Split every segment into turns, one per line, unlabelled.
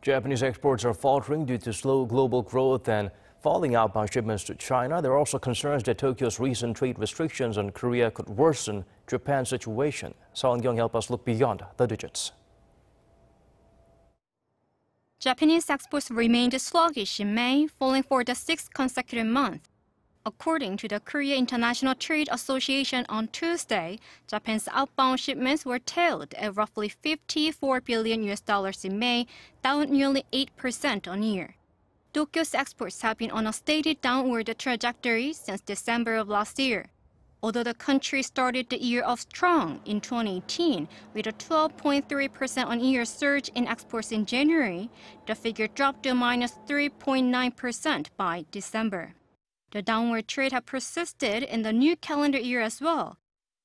Japanese exports are faltering due to slow global growth and falling outbound shipments to China. There are also concerns that Tokyo's recent trade restrictions on Korea could worsen Japan's situation. Seo Eunkyung help us look beyond the digits.
Japanese exports remained sluggish in May, falling for the sixth consecutive month. According to the Korea International Trade Association on Tuesday, Japan's outbound shipments were tailed at roughly $54 billion in May, down nearly 8% on year. Tokyo's exports have been on a steady downward trajectory since December of last year. Although the country started the year off strong in 2018 with a 12.3% on-year surge in exports in January, the figure dropped to minus 3.9% by December. The downward trend has persisted in the new calendar year as well.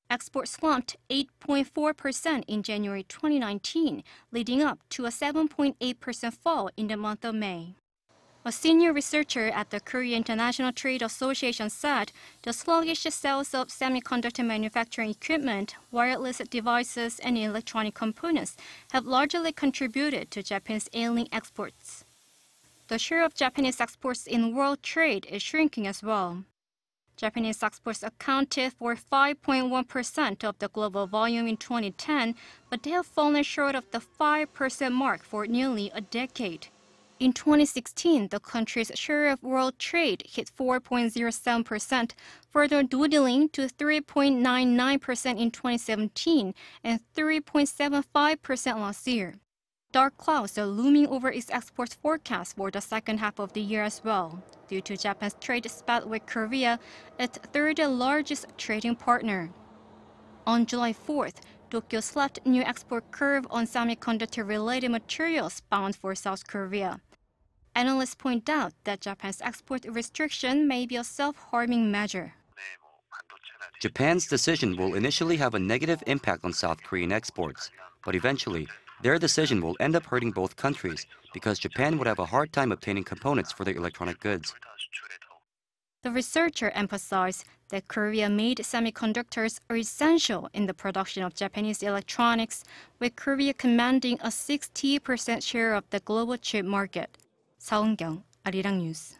Exports slumped 8.4% in January 2019, leading up to a 7.8% fall in the month of May. A senior researcher at the Korea International Trade Association said the sluggish sales of semiconductor manufacturing equipment, wireless devices, and electronic components have largely contributed to Japan's ailing exports. The share of Japanese exports in world trade is shrinking as well. Japanese exports accounted for 5.1% of the global volume in 2010, but they have fallen short of the 5% mark for nearly a decade. In 2016, the country's share of world trade hit 4.07%, further dwindling to 3.99% in 2017 and 3.75% last year. Dark clouds are looming over its export forecast for the second half of the year as well, due to Japan's trade spat with Korea, its third largest trading partner. On July 4th, Tokyo slapped new export curve on semiconductor-related materials bound for South Korea. Analysts point out that Japan's export restriction may be a self-harming measure.
Japan's decision will initially have a negative impact on South Korean exports, but eventually, their decision will end up hurting both countries because Japan would have a hard time obtaining components for their electronic goods.
The researcher emphasized that Korea-made semiconductors are essential in the production of Japanese electronics, with Korea commanding a 60% share of the global chip market. Seo Eunkyung, Arirang News.